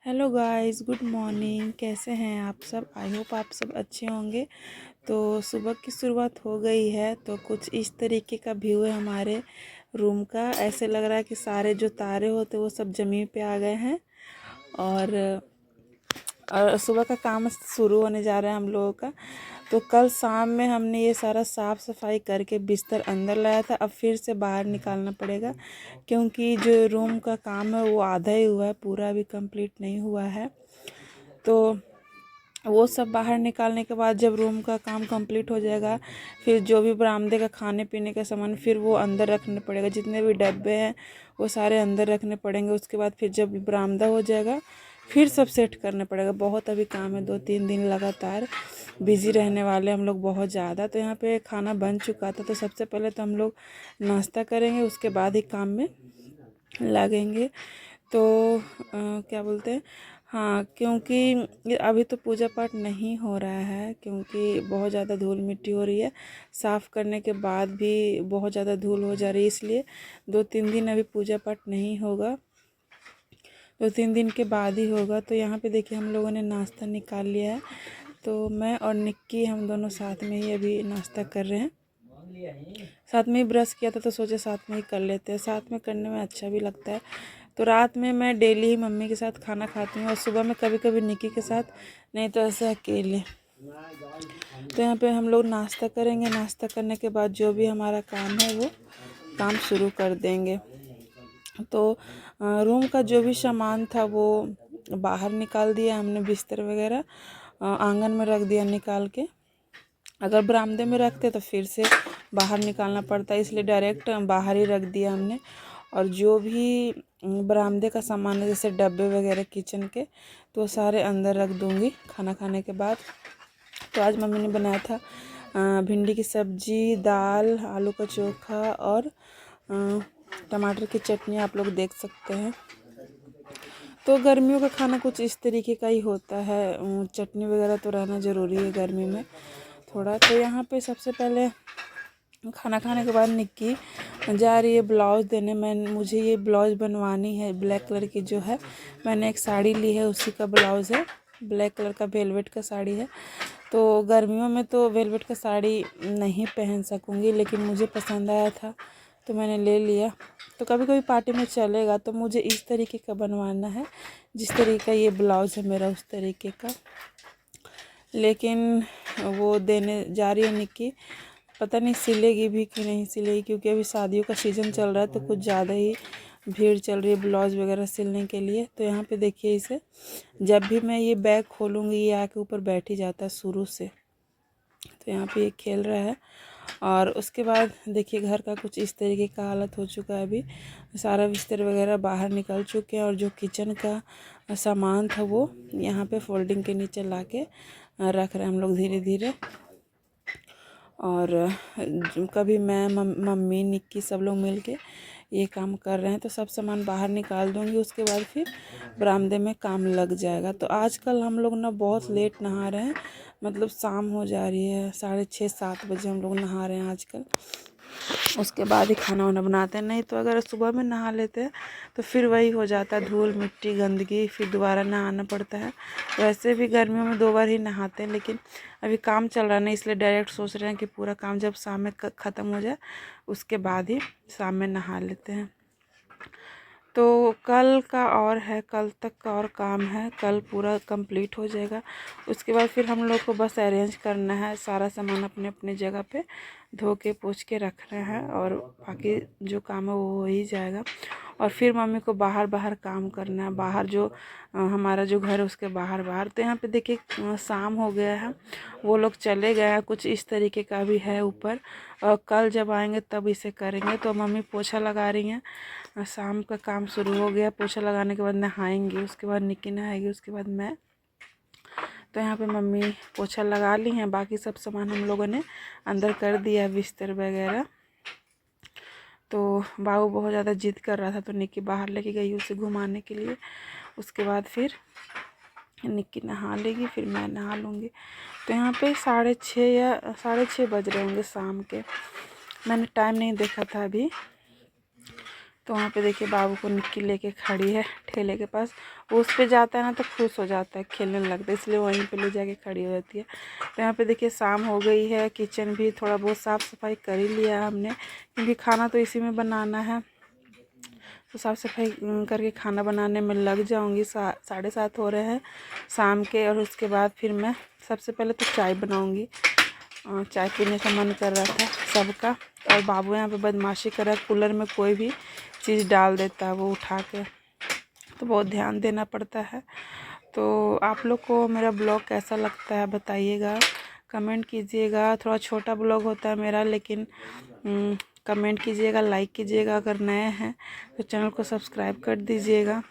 Hello guys, good morning. कैसे हैं आप सब? आई होप आप सब अच्छे होंगे। तो सुबह की शुरुआत हो गई है। तो कुछ इस तरीके का व्यू है हमारे रूम का। ऐसे लग रहा है कि सारे जो तारे होते वो सब ज़मीन पे आ गए हैं और सुबह का काम शुरू होने जा रहा है हम लोगों का। तो कल शाम में हमने ये सारा साफ़ सफाई करके बिस्तर अंदर लाया था। अब फिर से बाहर निकालना पड़ेगा क्योंकि जो रूम का काम है वो आधा ही हुआ है, पूरा अभी कंप्लीट नहीं हुआ है। तो वो सब बाहर निकालने के बाद जब रूम का काम कंप्लीट हो जाएगा, फिर जो भी बरामदे का खाने पीने का सामान फिर वो अंदर रखने पड़ेगा। जितने भी डब्बे हैं वो सारे अंदर रखने पड़ेंगे। उसके बाद फिर जब बरामदा हो जाएगा फिर सब सेट करने पड़ेगा। बहुत अभी काम है, 2-3 दिन लगातार बिज़ी रहने वाले हम लोग बहुत ज़्यादा। तो यहाँ पे खाना बन चुका था, तो सबसे पहले तो हम लोग नाश्ता करेंगे, उसके बाद ही काम में लगेंगे। तो क्या बोलते हैं, हाँ, क्योंकि ये अभी तो पूजा पाठ नहीं हो रहा है क्योंकि बहुत ज़्यादा धूल मिट्टी हो रही है। साफ़ करने के बाद भी बहुत ज़्यादा धूल हो जा रही है, इसलिए 2-3 दिन अभी पूजा पाठ नहीं होगा। 2-3 दिन के बाद ही होगा। तो यहाँ पे देखिए हम लोगों ने नाश्ता निकाल लिया है। तो मैं और निक्की हम दोनों साथ में ही अभी नाश्ता कर रहे हैं। साथ में ही ब्रश किया था तो सोचे साथ में ही कर लेते हैं, साथ में करने में अच्छा भी लगता है। तो रात में मैं डेली ही मम्मी के साथ खाना खाती हूँ और सुबह में कभी कभी निक्की के साथ, नहीं तो ऐसे अकेले। तो यहाँ पे हम लोग नाश्ता करेंगे। नाश्ता करने के बाद जो भी हमारा काम है वो काम शुरू कर देंगे। तो रूम का जो भी सामान था वो बाहर निकाल दिया हमने। बिस्तर वगैरह आंगन में रख दिया निकाल के। अगर बरामदे में रखते तो फिर से बाहर निकालना पड़ता, इसलिए डायरेक्ट बाहर ही रख दिया हमने। और जो भी बरामदे का सामान है जैसे डब्बे वगैरह किचन के, तो सारे अंदर रख दूँगी खाना खाने के बाद। तो आज मम्मी ने बनाया था भिंडी की सब्जी, दाल, आलू का चोखा और टमाटर की चटनी, आप लोग देख सकते हैं। तो गर्मियों का खाना कुछ इस तरीके का ही होता है। चटनी वगैरह तो रहना ज़रूरी है गर्मी में थोड़ा। तो यहाँ पे सबसे पहले खाना खाने के बाद निक्की जा रही है ब्लाउज़ देने। मुझे ये ब्लाउज़ बनवानी है, ब्लैक कलर की जो है। मैंने एक साड़ी ली है, उसी का ब्लाउज़ है। ब्लैक कलर का वेलवेट का साड़ी है। तो गर्मियों में तो वेलवेट का साड़ी नहीं पहन सकूँगी, लेकिन मुझे पसंद आया था तो मैंने ले लिया। तो कभी कभी पार्टी में चलेगा। तो मुझे इस तरीके का बनवाना है, जिस तरीके का ये ब्लाउज़ है मेरा उस तरीके का। लेकिन वो देने जा रही है निक्की, पता नहीं सिलेगी भी कि नहीं सिलेगी, क्योंकि अभी शादियों का सीज़न चल रहा है तो कुछ ज़्यादा ही भीड़ चल रही है ब्लाउज़ वगैरह सिलने के लिए। तो यहाँ पे देखिए इसे, जब भी मैं ये बैग खोलूँगी ये आके ऊपर बैठ ही जाता है शुरू से। तो यहाँ पे ये खेल रहा है। और उसके बाद देखिए घर का कुछ इस तरीके का हालत हो चुका है। अभी सारा बिस्तर वगैरह बाहर निकल चुके हैं और जो किचन का सामान था वो यहाँ पे फोल्डिंग के नीचे ला के रख रहे हैं हम लोग धीरे धीरे। और कभी मैं मम्मी निक्की सब लोग मिल के ये काम कर रहे हैं। तो सब सामान बाहर निकाल दूँगी, उसके बाद फिर बरामदे में काम लग जाएगा। तो आजकल हम लोग ना बहुत लेट नहा रहे हैं, मतलब शाम हो जा रही है, 6:30-7 बजे हम लोग नहा रहे हैं आजकल। उसके बाद ही खाना वाना बनाते हैं। नहीं तो अगर सुबह में नहा लेते हैं तो फिर वही हो जाता है, धूल मिट्टी गंदगी, फिर दोबारा नहाना पड़ता है। वैसे भी गर्मियों में 2 बार ही नहाते हैं, लेकिन अभी काम चल रहा है ना, इसलिए डायरेक्ट सोच रहे हैं कि पूरा काम जब शाम में ख़त्म हो जाए उसके बाद ही शाम में नहा लेते हैं। तो कल का और है, कल तक का और काम है, कल पूरा कंप्लीट हो जाएगा। उसके बाद फिर हम लोग को बस अरेंज करना है, सारा सामान अपने अपने जगह पे धो के पोंछ के रख रहे हैं और बाकी जो काम है वो हो ही जाएगा। और फिर मम्मी को बाहर बाहर काम करना है, बाहर जो हमारा जो घर है उसके बाहर बाहर। तो यहाँ पे देखिए शाम हो गया है, वो लोग चले गए हैं। कुछ इस तरीके का भी है ऊपर, और कल जब आएंगे तब इसे करेंगे। तो मम्मी पोछा लगा रही हैं। शाम का काम शुरू हो गया। पोछा लगाने के बाद नहाएंगे, उसके बाद निक्की नहाएगी, उसके बाद मैं। तो यहाँ पे मम्मी पोछा लगा ली हैं, बाकी सब सामान हम लोगों ने अंदर कर दिया, बिस्तर वगैरह। तो बाबू बहुत ज़्यादा जिद कर रहा था तो निक्की बाहर लेके गई उसे घुमाने के लिए। उसके बाद फिर निक्की नहा लेगी, फिर मैं नहा लूँगी। तो यहाँ पे 6:30 या 6:30 बज रहे होंगे शाम के। मैंने टाइम नहीं देखा था अभी। तो वहाँ पे देखिए बाबू को निक्की लेके खड़ी है ठेले के पास। वो उस पे जाता है ना तो खुश हो जाता है, खेलने लगता है, इसलिए वहीं पे ले जाके खड़ी हो जाती है। तो यहाँ पे देखिए शाम हो गई है, किचन भी थोड़ा बहुत साफ़ सफाई कर ही लिया है हमने, क्योंकि खाना तो इसी में बनाना है। तो साफ़ सफाई करके खाना बनाने में लग जाऊँगी। 7:30 हो रहे हैं शाम के। और उसके बाद फिर मैं सबसे पहले तो चाय बनाऊँगी। चाय पीने का मन कर रहा था सबका। और बाबू यहाँ पे बदमाशी कर रहा है, कूलर में कोई भी चीज़ डाल देता है वो उठा के, तो बहुत ध्यान देना पड़ता है। तो आप लोग को मेरा ब्लॉग कैसा लगता है बताइएगा, कमेंट कीजिएगा। थोड़ा छोटा ब्लॉग होता है मेरा, लेकिन कमेंट कीजिएगा, लाइक कीजिएगा। अगर नए हैं तो चैनल को सब्सक्राइब कर दीजिएगा।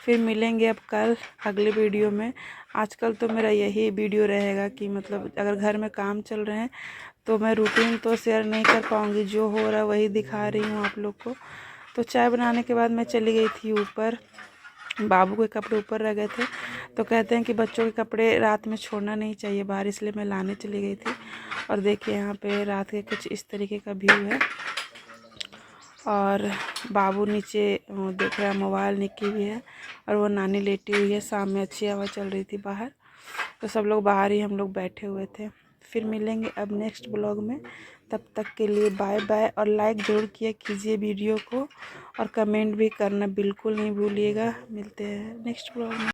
फिर मिलेंगे अब कल अगले वीडियो में। आजकल तो मेरा यही वीडियो रहेगा कि मतलब अगर घर में काम चल रहे हैं तो मैं रूटीन तो शेयर नहीं कर पाऊँगी, जो हो रहा है वही दिखा रही हूँ आप लोग को। तो चाय बनाने के बाद मैं चली गई थी ऊपर, बाबू के कपड़े ऊपर रह गए थे। तो कहते हैं कि बच्चों के कपड़े रात में छोड़ना नहीं चाहिए बाहर, इसलिए मैं लाने चली गई थी। और देखिए यहाँ पे रात के कुछ इस तरीके का व्यू है। और बाबू नीचे देख रहा है मोबाइल, निक्की भी है और वो नानी लेटी हुई है। शाम में अच्छी हवा चल रही थी बाहर, तो सब लोग बाहर ही हम लोग बैठे हुए थे। फिर मिलेंगे अब नेक्स्ट ब्लॉग में, तब तक के लिए बाय बाय। और लाइक ज़रूर किया कीजिए वीडियो को, और कमेंट भी करना बिल्कुल नहीं भूलिएगा। मिलते हैं नेक्स्ट ब्लॉग में।